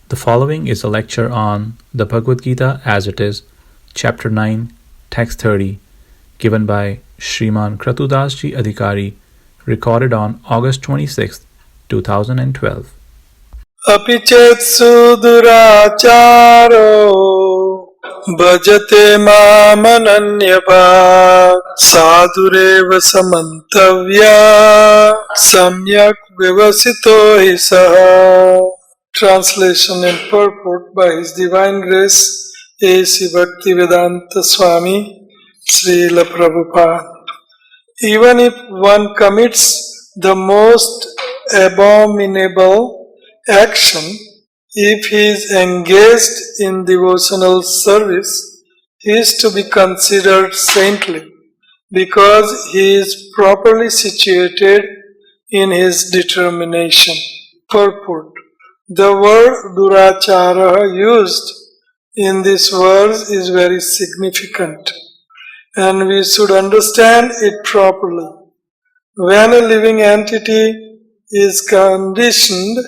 The following is a lecture on the Bhagavad Gita as it is, Chapter 9, Text 30, given by Shriman KratuDas ji Adhikari, recorded on August 26, 2012. Apichet suduracharo bhajate mamananyabha sadhureva samantavya samyak vivasito hi saha. Translation and purport by His Divine Grace A.C. Bhaktivedanta Swami Srila Prabhupada. Even if one commits the most abominable action, if he is engaged in devotional service, he is to be considered saintly because he is properly situated in his determination. Purport. The word durachara used in this verse is very significant, and we should understand it properly. When a living entity is conditioned,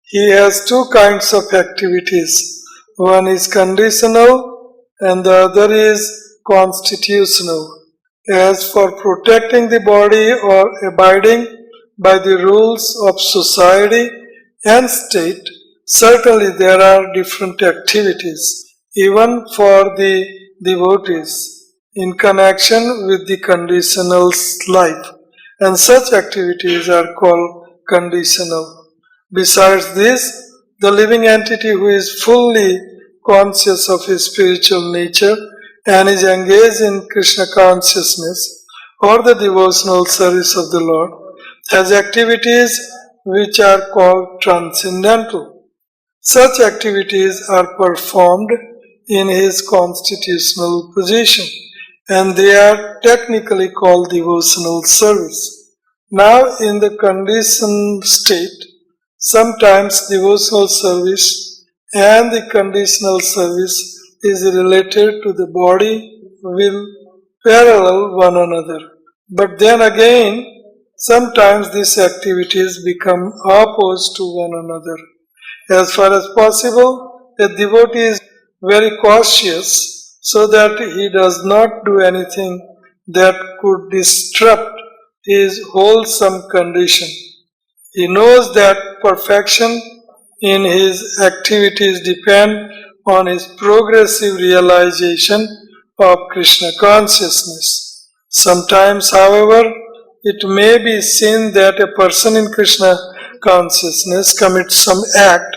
he has two kinds of activities. One is conditional and the other is constitutional. As for protecting the body or abiding by the rules of society and state, certainly there are different activities, even for the devotees, in connection with the conditional life, and such activities are called conditional. Besides this, the living entity who is fully conscious of his spiritual nature and is engaged in Krishna consciousness or the devotional service of the Lord has activities which are called transcendental. Such activities are performed in his constitutional position, and they are technically called devotional service. Now, in the conditioned state, sometimes devotional service and the conditional service is related to the body will parallel one another. But then again, sometimes these activities become opposed to one another. As far as possible, a devotee is very cautious so that he does not do anything that could disrupt his wholesome condition. He knows that perfection in his activities depend on his progressive realization of Krishna consciousness. Sometimes, however, it may be seen that a person in Krishna consciousness commits some act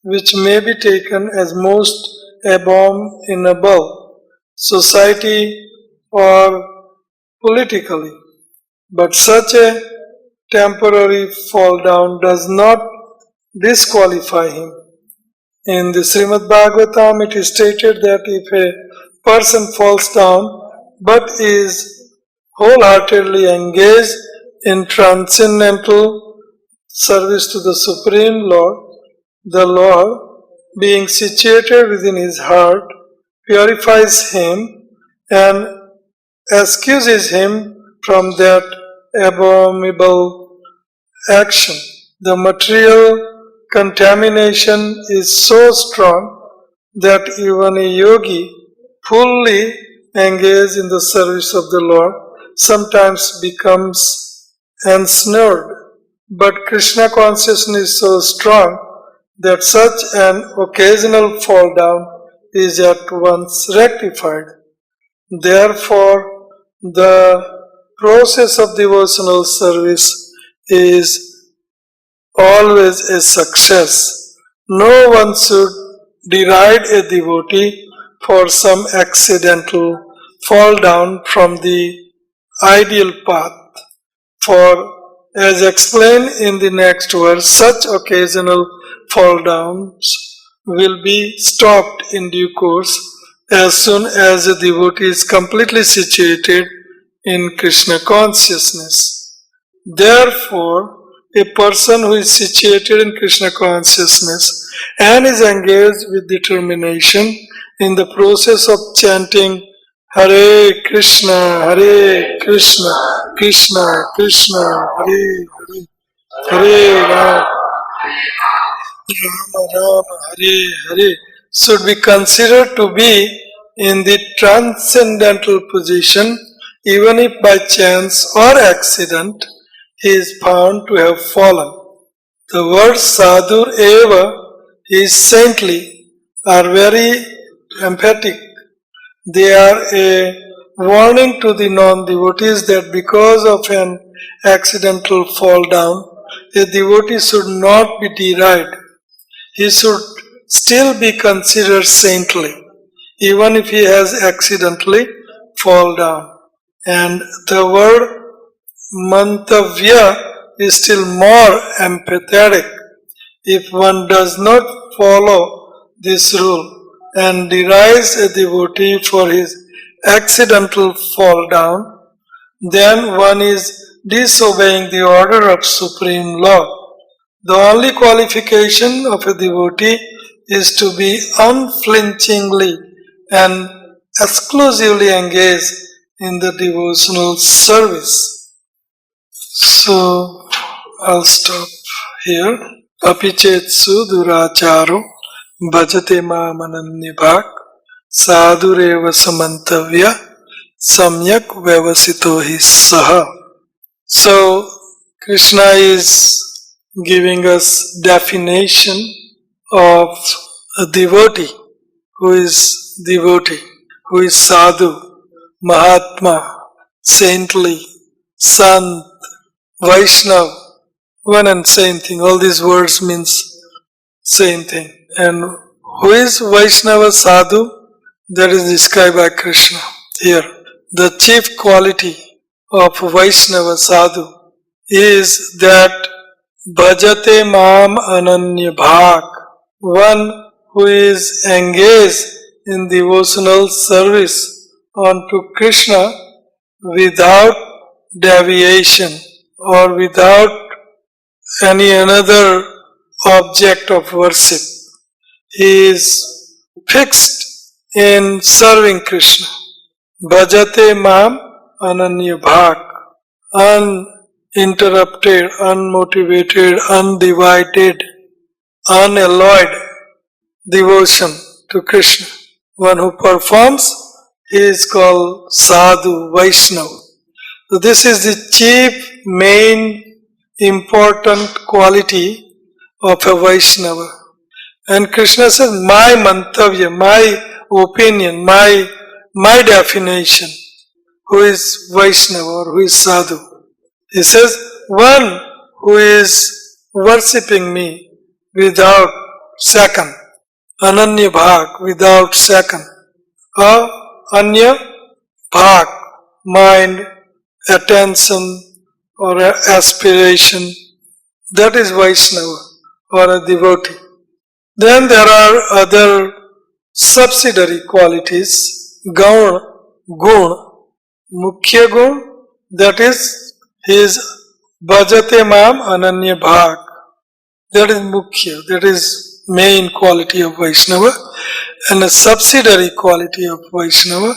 which may be taken as most abominable, society or politically. But such a temporary fall down does not disqualify him. In the Srimad Bhagavatam, it is stated that if a person falls down but is wholeheartedly engaged in transcendental service to the Supreme Lord, the Lord, being situated within his heart, purifies him and excuses him from that abominable action. The material contamination is so strong that even a yogi fully engaged in the service of the Lord sometimes becomes ensnared. But Krishna consciousness is so strong that such an occasional fall down is at once rectified. Therefore, the process of devotional service is always a success. No one should deride a devotee for some accidental fall down from the ideal path. For, as explained in the next verse, such occasional fall downs will be stopped in due course as soon as a devotee is completely situated in Krishna consciousness. Therefore, a person who is situated in Krishna consciousness and is engaged with determination in the process of chanting Hare Krishna, Krishna Krishna, Hare Hare, Hare Ram, Rama Rama, Hare Hare should be considered to be in the transcendental position, even if by chance or accident he is found to have fallen. The words sadhur eva is saintly are very emphatic. They are a warning to the non-devotees that because of an accidental fall down, a devotee should not be derided. He should still be considered saintly, even if he has accidentally fall down. And the word mantavya is still more empathetic. If one does not follow this rule and derides a devotee for his accidental fall down, then one is disobeying the order of Supreme Lord. The only qualification of a devotee is to be unflinchingly and exclusively engaged in the devotional service. So, I'll stop here. Apichetsu duracharo bhajate mamananyabhak sadhureva samantavya samyak vyavasito hi saha. So, Krishna is giving us definition of a devotee, who is sadhu, mahatma, saintly, sant, Vaishnav, one and same thing. All these words means same thing. And who is Vaishnava sadhu? That is described by Krishna here. The chief quality of Vaishnava sadhu is that bhajate mam ananya bhak, one who is engaged in devotional service unto Krishna without deviation or without any another object of worship. He is fixed in serving Krishna. Bhajate mam ananya bhak, uninterrupted, unmotivated, undivided, unalloyed devotion to Krishna. One who performs, he is called sadhu, Vaishnava. So this is the chief, main, important quality of a Vaishnava. And Krishna says, my mantavya, my opinion, my definition, who is Vaishnava or who is sadhu. He says, one who is worshipping me without second, ananya bhak, without second, anya bhak, mind, attention or aspiration, that is Vaishnava or a devotee. Then there are other subsidiary qualities, gaun, gun, mukhya gun, that is his bhajate mam ananya bhak, that is mukhya, that is main quality of Vaishnava, and a subsidiary quality of Vaishnava,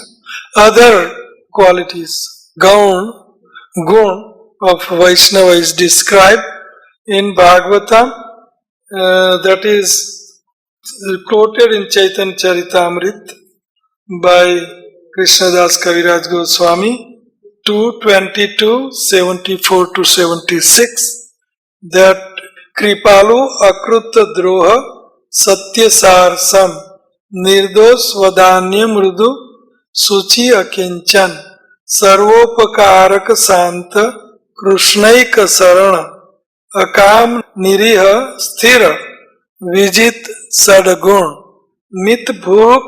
other qualities, gaun, gun of Vaishnava is described in Bhagavatam, that is quoted in Chaitanya Charitamrita by KratuDas Kaviraj Goswami 2:22, 74 to 76, that Kripalu Akrutta Droha Satyasar Sam Nirdos Vadanya Mrudu Suchi Akinchan Sarvopakarak Santa Krishnaika Sarana Akam Niriha Sthira Vijit Sadagun Mit Bhuk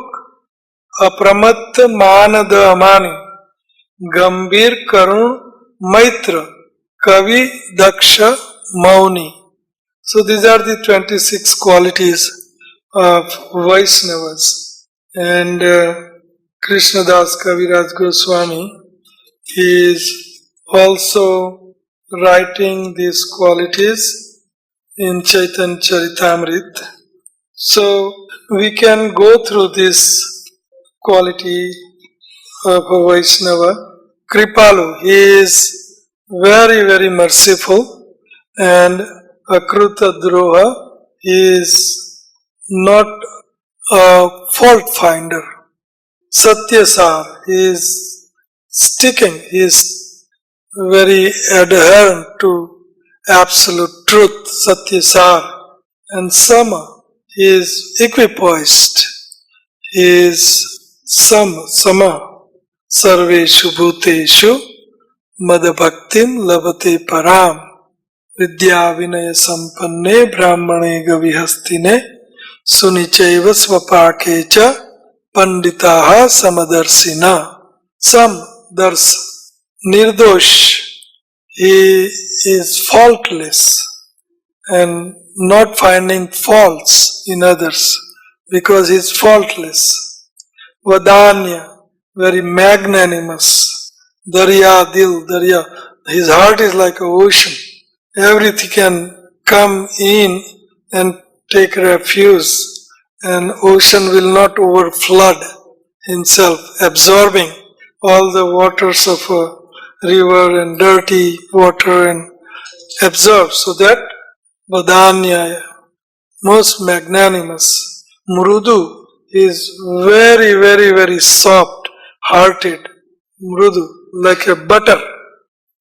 Apramat Manada Amani Gambir Karun Maitra Kavi Daksha Mauni. So these are the 26 qualities of Vaishnavas. And KratuDas Kaviraj Goswami is also writing these qualities in Chaitanya Charitamrita. So we can go through this quality of a Vaishnava. Kripalu, he is very, very merciful, and Akruta Droha, He is not a fault finder. Satyasar, he is sticking, he is very adherent to absolute truth, Satyasar. And Sama, he is equipoised, he is Sama, Sarveshu Bhuteshu, Madabhaktim Labate Param, Vidya Vinaya Sampanne Brahmane Gavihastine, Sunichaiva Swapakecha, Panditaha Samadarsina. Samdars, Nirdosh, he is faultless and not finding faults in others because he is faultless. Vadanya, very magnanimous. Darya Dil, Darya, his heart is like an ocean. Everything can come in and take refuge, and ocean will not overflood himself, absorbing all the waters of a river and dirty water and absorb. So that Vadanya, most magnanimous. Mrudu is very, very, very soft hearted. Mrudu, like a butter.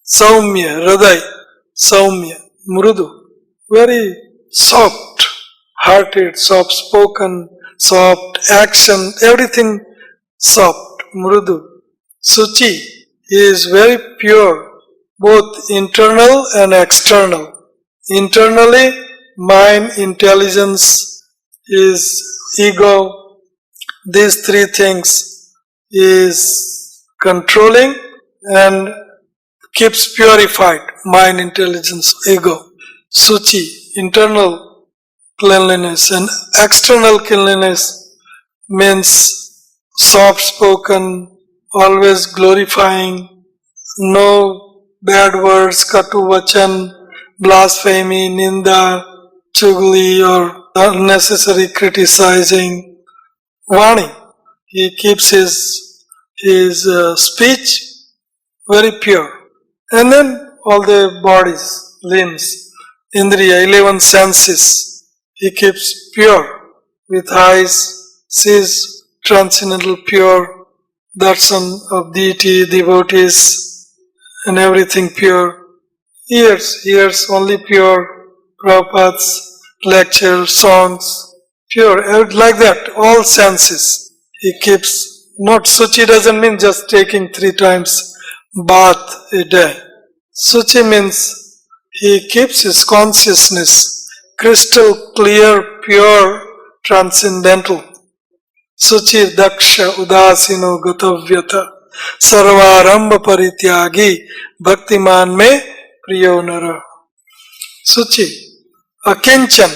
Saumya, Radai, Saumya, Mrudu, very soft hearted, soft spoken, soft action, everything soft, Mrudu. Suchi, he is very pure, both internal and external. Internally, mind, intelligence, his ego, these three things is controlling and keeps purified, mind, intelligence, ego. Suchi, internal cleanliness, and external cleanliness means soft spoken, always glorifying, no bad words, katu vachan, blasphemy, ninda, chugli, or unnecessary criticizing. Vani, he keeps his speech very pure. And then all the bodies, limbs, indriya, 11 senses, he keeps pure. With eyes, sees transcendental pure, darshan of deity, devotees, and everything pure. Ears only pure, Prabhupada's lecture, songs, pure, like that, all senses. He keeps, not Suchi doesn't mean just taking 3 times bath a day. Suchi means he keeps his consciousness crystal clear, pure, transcendental. Suchi daksha udasino gatavyata sarvaramba parityagi bhaktiman me priyo nara. Suchi, akinchan,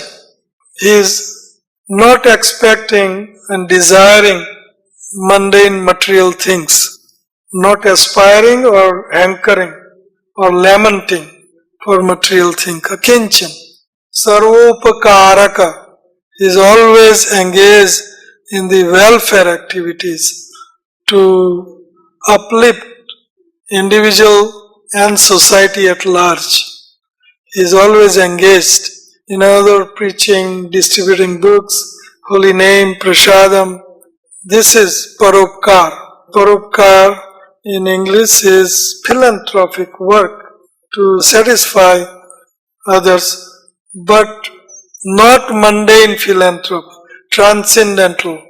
he is not expecting and desiring mundane material things, not aspiring or hankering or lamenting for material things. Akinchan, sarvopakaraka, is always engaged in the welfare activities to uplift individual and society at large. He is always engaged in other preaching, distributing books, holy name, prasadam. This is paropkar. Paropkar in English is philanthropic work to satisfy others, but not mundane philanthropy, transcendental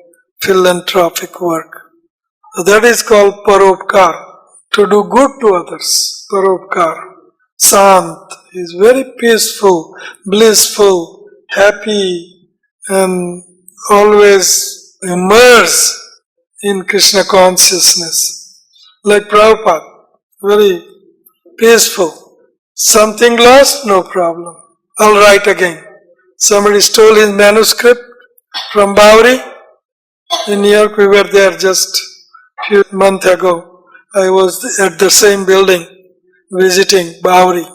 philanthropic work. So that is called paropkar, to do good to others, paropkar. Sant is very peaceful, blissful, happy, and always immersed in Krishna consciousness. Like Prabhupada, very peaceful. Something lost, no problem. I'll write again. Somebody stole his manuscript from Bowery in New York. We were there just a few months ago. I was at the same building visiting Bowery,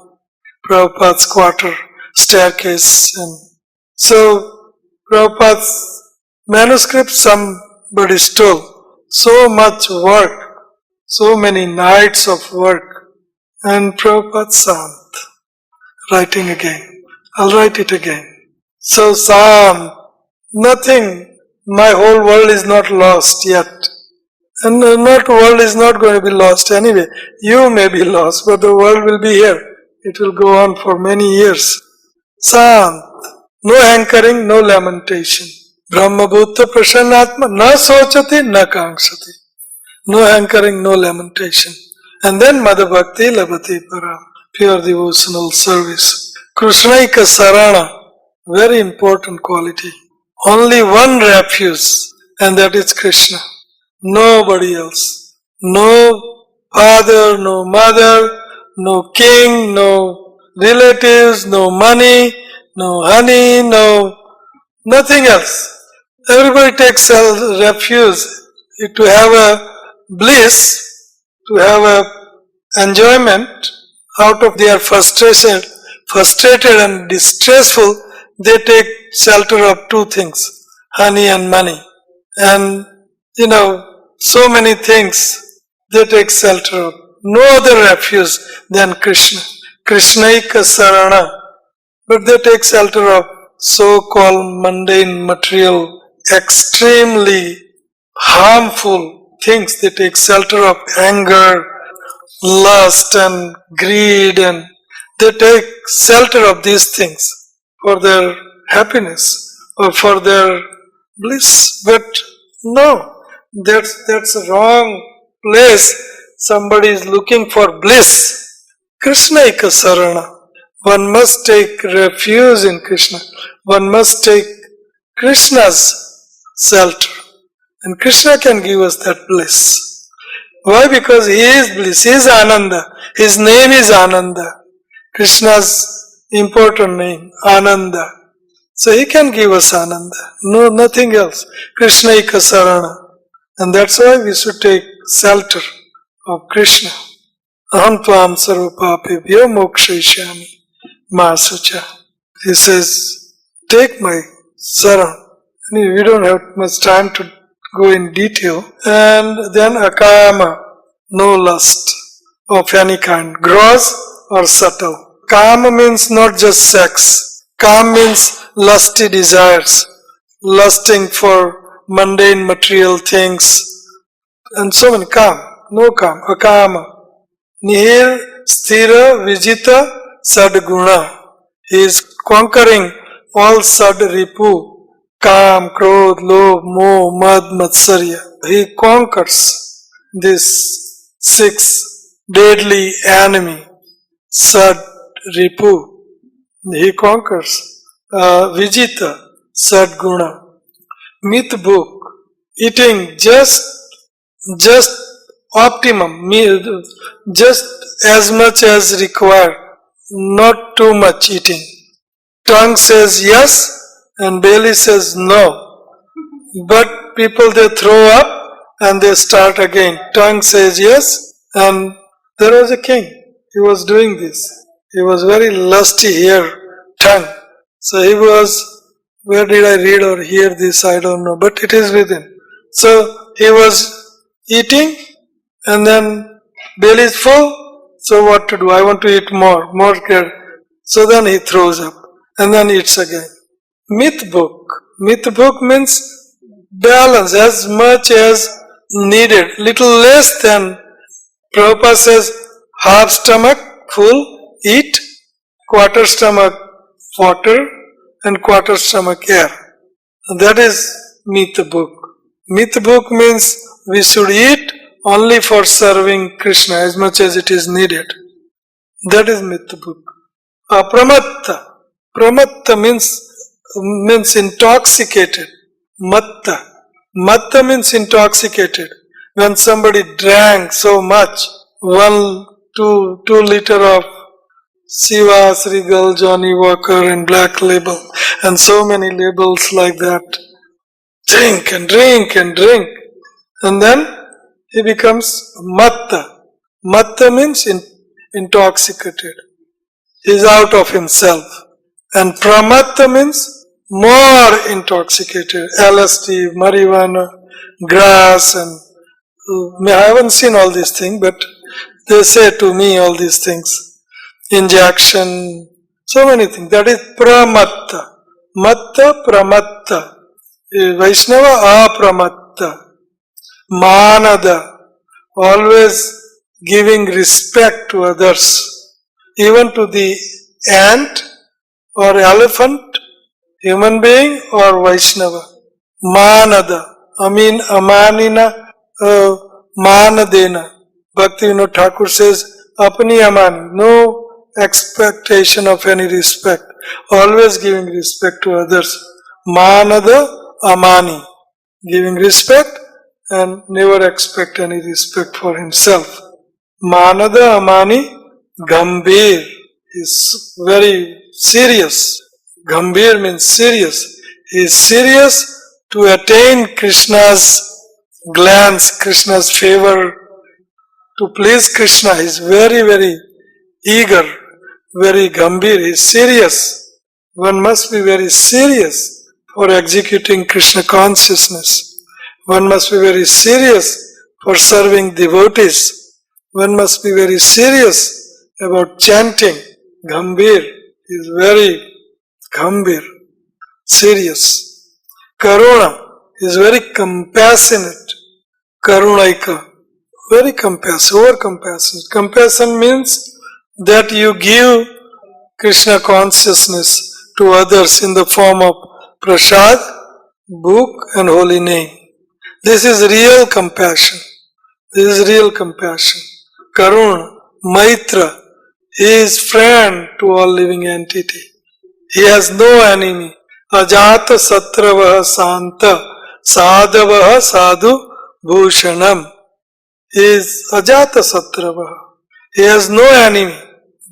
Prabhupada's quarter, staircase. And so Prabhupada's manuscript somebody stole. So much work, so many nights of work. And Prabhupada Sant, writing again. I'll write it again. So Sam, nothing, my whole world is not lost yet. And not world is not going to be lost anyway. You may be lost, but the world will be here. It will go on for many years. Sant. No hankering, no lamentation. Brahmabhuta prasannatma na sochati na kankshati. No hankering, no lamentation. And then Madha Bhakti labhati param. Pure devotional service. Krishnaika sarana. Very important quality. Only one refuge, and that is Krishna. Nobody else. No father, no mother, no king, no relatives, no money, no honey, no nothing else. Everybody takes refuge to have a bliss, to have a enjoyment out of their frustrated and distressful. They take shelter of two things, honey and money. And so many things they take shelter of. No other refuge than Krishna. Krishnaika sarana. But they take shelter of so-called mundane, material, extremely harmful things. They take shelter of anger, lust and greed, and they take shelter of these things for their happiness or for their bliss. But no, that's a wrong place. Somebody is looking for bliss. Krishnaika sarana. One must take refuge in Krishna. One must take Krishna's shelter. And Krishna can give us that bliss. Why? Because He is bliss. He is Ananda. His name is Ananda. Krishna's important name, Ananda. So He can give us Ananda. No, nothing else. Krishnaika sarana. And that's why we should take shelter of Krishna. Aham tvam sarvapapebhyo mokshayishyami masacha. He says, take my saran. We don't have much time to go in detail. And then akama, no lust of any kind, gross or subtle. Kama means not just sex. Kama means lusty desires, lusting for mundane material things, and so many. Kam, no kam, akama. Nihir sthira vijita sadguna. He is conquering all sad ripu, kam, krodh, lobh, moh, mad, matsarya. He conquers this 6 deadly enemy, sad ripu. He conquers vijita sadguna. Mit book, eating just optimum, just as much as required, not too much eating. Tongue says yes and belly says no. But people, they throw up and they start again. Tongue says yes, and there was a king. He was doing this. He was very lusty here, tongue. So he was, where did I read or hear this? I don't know, but it is within. So he was eating, and then belly is full, so what to do? I want to eat more good. So then he throws up, and then eats again. Mithbuk. Mithbuk means balance, as much as needed, little less than. Prabhupada says, half stomach full, eat, quarter stomach water, and quarter stomach air. That is Mithbuk. Mithbuk means we should eat only for serving Krishna as much as it is needed. That is Mithbuk. Apramatta. Pramatta means intoxicated. Matta. Matta means intoxicated. When somebody drank so much, 2 liter of Siva, Srigal, Johnny Walker and Black Label, and so many labels like that. Drink and drink and drink. And then he becomes matta. Matta means intoxicated. He is out of himself. And pramatta means more intoxicated. LSD, marijuana, grass, and I haven't seen all these things, but they say to me all these things. Injection, so many things. That is pramatta. Matta Pramatta. Vaishnava Apramatta. Manada. Always giving respect to others. Even to the ant or elephant, human being or Vaishnava. Manada. Amanina Manadena. Bhakti Vinod Thakur says, Apani Amani. No expectation of any respect. Always giving respect to others. Manada Amani. Giving respect and never expect any respect for himself. Manada Amani Gambhir is very serious. Gambhir means serious. He is serious to attain Krishna's glance, Krishna's favor, to please Krishna. He is very, very eager, very Gambhir. He is serious. One must be very serious for executing Krishna consciousness. One must be very serious for serving devotees. One must be very serious about chanting. Gambhir is very Gambhir, serious. Karuna is very compassionate. Karunaika, very compassionate, over compassionate. Compassion means that you give Krishna consciousness to others in the form of prasad, book and holy name. This is real compassion. This is real compassion. Karuna, Maitra, he is friend to all living entity. He has no enemy. Ajata Satravaha Santa Sadavaha Sadhu Bhushanam. He is Ajata Satravaha. He has no enemy.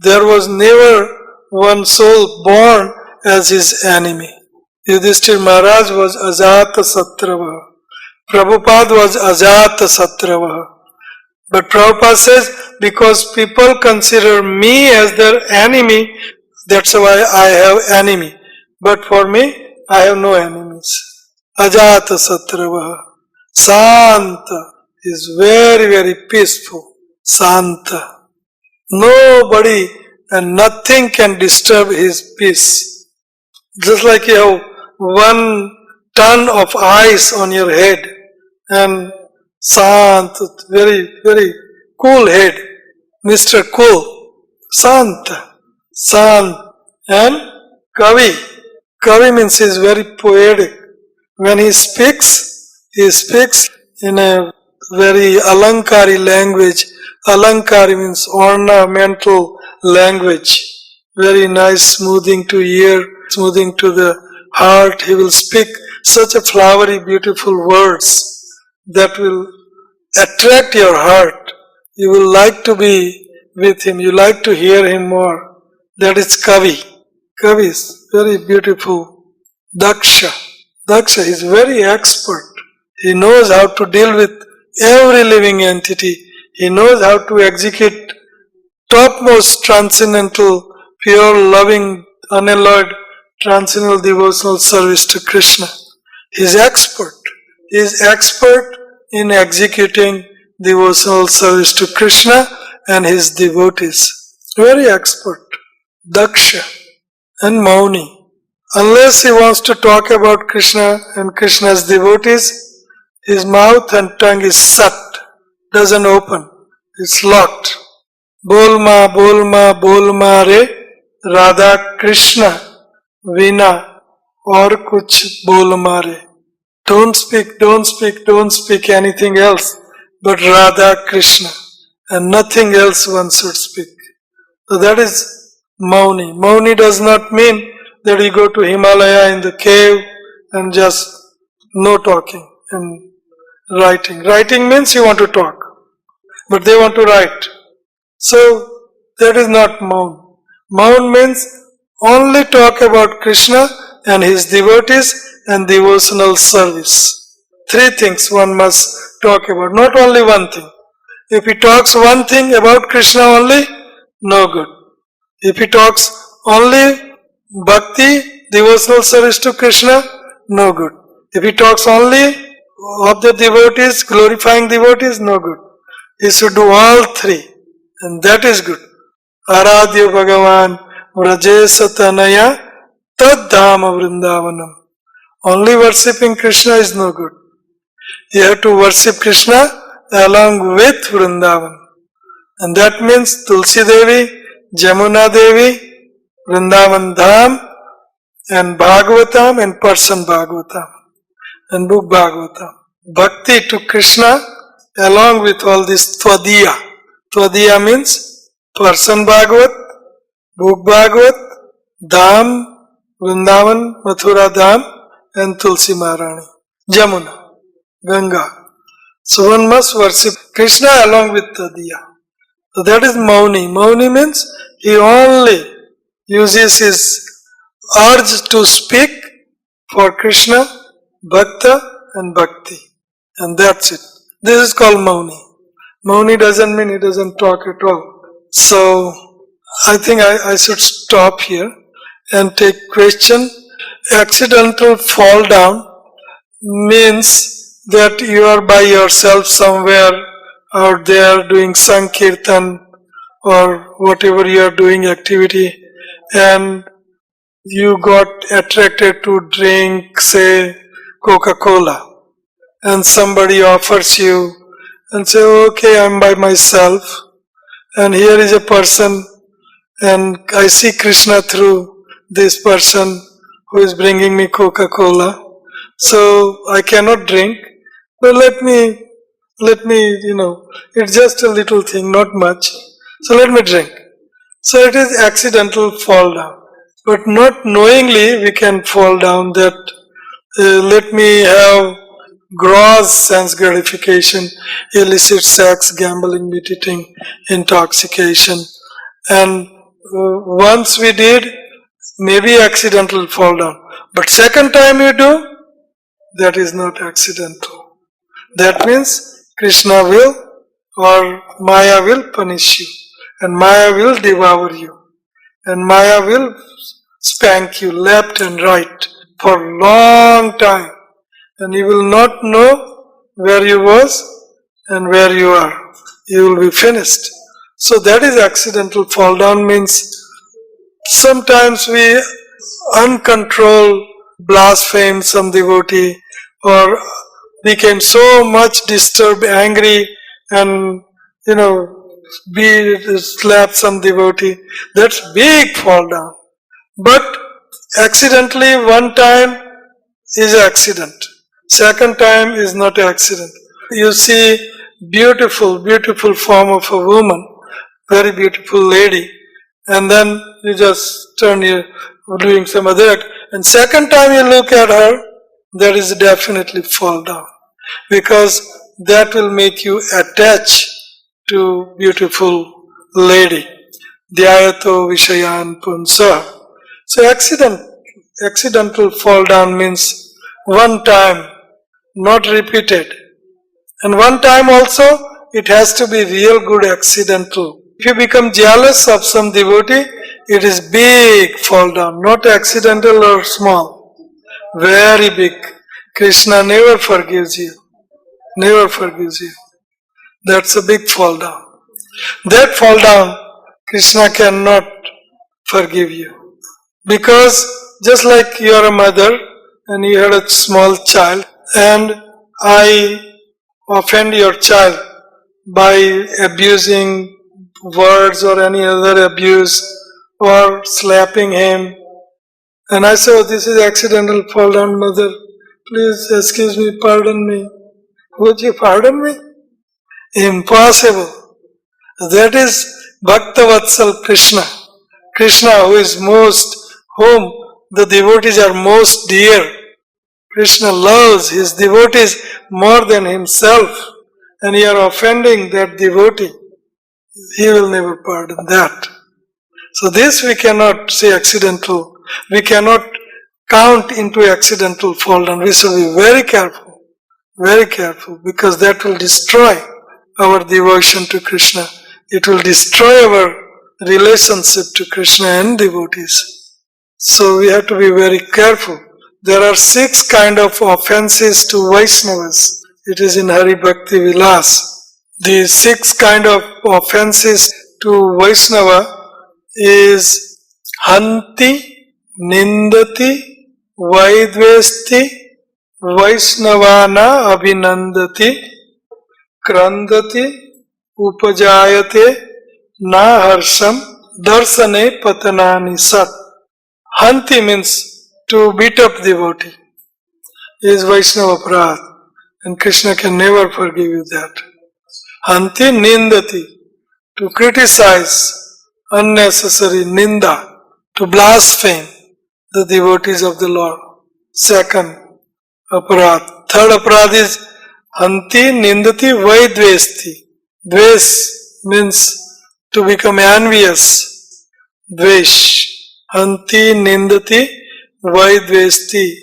There was never one soul born as his enemy. Yudhishthir Maharaj was Ajata Satravaha. Prabhupada was Ajata Satravaha. But Prabhupada says, because people consider me as their enemy, that's why I have enemy. But for me, I have no enemies. Ajata Satravaha. Santa is very, very peaceful. Santa. Nobody and nothing can disturb his peace. Just like you have 1 ton of ice on your head and Sant, very, very cool head, Mr. Cool, Santa, Sant, and Kavi. Kavi means he is very poetic. When he speaks in a very Alankari language. Alankari means ornamental language. Very nice, smoothing to ear, smoothing to the heart. He will speak such a flowery, beautiful words that will attract your heart. You will like to be with him. You like to hear him more. That is Kavi. Kavi is very beautiful. Daksha. Daksha is very expert. He knows how to deal with every living entity. He knows how to execute topmost transcendental, pure, loving, unalloyed, transcendental devotional service to Krishna. He is expert. He is expert in executing devotional service to Krishna and his devotees. Very expert. Daksha and Mauni. Unless he wants to talk about Krishna and Krishna's devotees, his mouth and tongue is shut, doesn't open, it's locked. Bolma, bolma, bolma re, Radha Krishna, Vina, or kuch bolma re. Don't speak, don't speak, don't speak anything else but Radha Krishna, and nothing else one should speak. So that is Mauni. Mauni does not mean that you go to Himalaya in the cave and just no talking and writing. Writing means you want to talk, but they want to write. So that is not Maun. Maun means only talk about Krishna and his devotees and devotional service. 3 things one must talk about, not only one thing. If he talks one thing about Krishna only, no good. If he talks only bhakti, devotional service to Krishna, no good. If he talks only of the devotees, glorifying devotees, no good. He should do all 3, and that is good. Aradhya Bhagavan Vrajesatanaya Tad Dhama Vrindavanam. Only worshipping Krishna is no good. You have to worship Krishna along with Vrindavan. And that means Tulsi Devi, Jamuna Devi, Vrindavan Dham, and Bhagavatam and person Bhagavatam and book Bhagavatam. Bhakti to Krishna along with all this Tvadiya. Tvadiya means person Bhagavat, book Bhagavat, Dham, Vrindavan, Mathura Dham, and Tulsi Maharani, Jamuna, Ganga. So one must worship Krishna along with Tvadiya. So that is Mauni. Mauni means he only uses his urge to speak for Krishna, Bhakta and Bhakti. And that's it. This is called Mauni. Mauni doesn't mean he doesn't talk at all. So I think I should stop here and take question. Accidental fall down means that you are by yourself somewhere out there doing Sankirtan or whatever you are doing activity, and you got attracted to drink, say, Coca-Cola, and somebody offers you and say, okay, I'm by myself and here is a person and I see Krishna through this person who is bringing me Coca-Cola, so I cannot drink, but let me, it's just a little thing, not much, so let me drink. So it is accidental fall down. But not knowingly we can fall down that let me have gross sense gratification, illicit sex, gambling, meat eating, intoxication. And once we did, maybe accidental fall down. But second time you do, that is not accidental. That means Krishna will or Maya will punish you. And Maya will devour you. And Maya will spank you left and right for a long time. And you will not know where you was and where you are. You will be finished. So that is accidental fall down, means sometimes we uncontrolled blaspheme some devotee or became so much disturbed, angry, and slap some devotee. That's big fall down. But accidentally one time is accident. Second time is not accident. You see beautiful, beautiful form of a woman, very beautiful lady, and then you just turn your doing some other act. And second time you look at her, that is definitely fall down. Because that will make you attach to beautiful lady. Dhyayato Vishayan Punsa. So accidental fall down means one time, not repeated. And one time also, it has to be real good accidental. If you become jealous of some devotee, it is big fall down, not accidental or small. Very big. Krishna never forgives you. Never forgives you. That's a big fall down. That fall down, Krishna cannot forgive you. Because just like you are a mother and you had a small child and I offend your child by abusing words or any other abuse or slapping him, and I say, oh, this is accidental fall down, mother, please excuse me, pardon me. Would you pardon me? Impossible. That is Bhaktavatsal Krishna. Krishna whom the devotees are most dear. Krishna loves his devotees more than himself, and you are offending that devotee. He will never pardon that. So this we cannot say accidental. We cannot count into accidental fall down. We should be very careful, because that will destroy our devotion to Krishna. It will destroy our relationship to Krishna and devotees. So we have to be very careful. There are 6 kind of offenses to Vaishnavas. It is in Hari Bhakti Vilas. The 6 kind of offenses to Vaishnava is Hanti, nindati vaidvesti vaisnavana abhinandati krandati upajayate na harsham darsane patanani sat. Hanti means to beat up devotee is Vaishnava Aparadh, and Krishna can never forgive you that. Hanti nindati, to criticize, unnecessary ninda, to blaspheme the devotees of the Lord. Second aparadh. Third aparadh is hanti nindati vaidvesti. Dves means to become envious. Dvesh. Hanti nindati vaidvesti.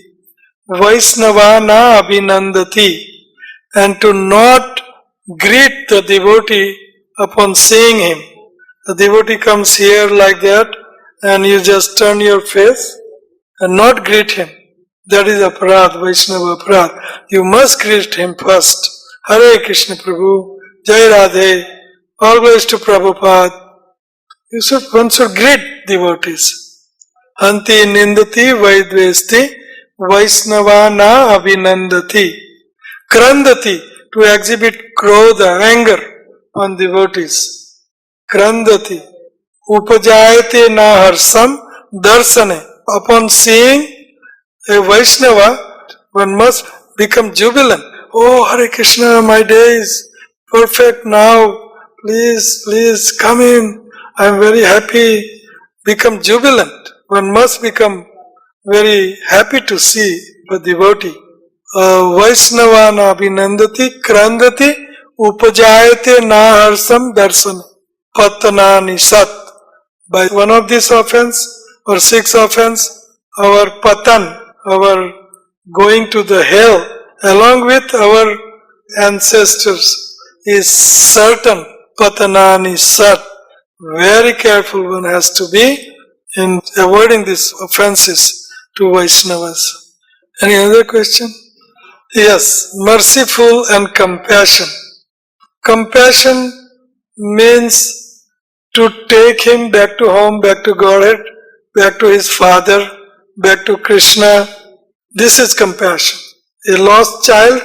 Vaisnavana abhinandati, and to not greet the devotee upon seeing him. The devotee comes here like that and you just turn your face and not greet him. That is aparadh, Vaishnava aparadh. You must greet him first. Hare Krishna Prabhu, Jai Radhe, all glories to Prabhupada. One should greet devotees. Hanti nindati vaidvesti Vaisnavana abhinandati. Krandati, to exhibit krodha, anger on devotees. Krandati. Upajayate na harsam darsane. Upon seeing a Vaishnava, one must become jubilant. Oh, Hare Krishna, my day is perfect now. Please come in. I am very happy. Become jubilant. One must become very happy to see the devotee. Vaisnavana abhinandati krandati upajayate na harsam darsana patanani sat. By one of these offense or 6 offense, our patan, our going to the hell along with our ancestors is certain. Patanani sat. Very careful one has to be in avoiding these offenses to Vaishnavas. Any other question? Yes, merciful and compassion. Compassion means to take him back to home, back to Godhead, back to his father, back to Krishna. This is compassion. A lost child,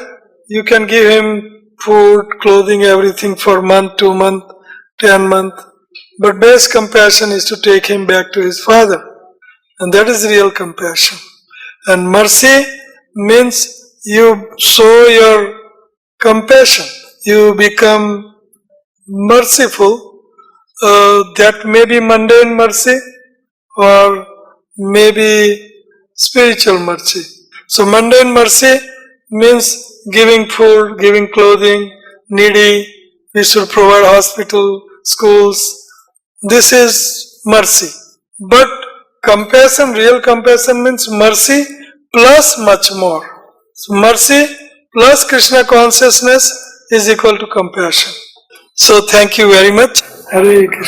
you can give him food, clothing, everything for a month, 2 months, 10 months. But best compassion is to take him back to his father. And that is real compassion. And mercy means you show your compassion. You become merciful. That may be mundane mercy or maybe spiritual mercy. So mundane mercy means giving food, giving clothing, needy. We should provide hospital, schools. This is mercy. But compassion, real compassion means mercy plus much more. So mercy plus Krishna consciousness is equal to compassion. So thank you very much. Hare Krishna.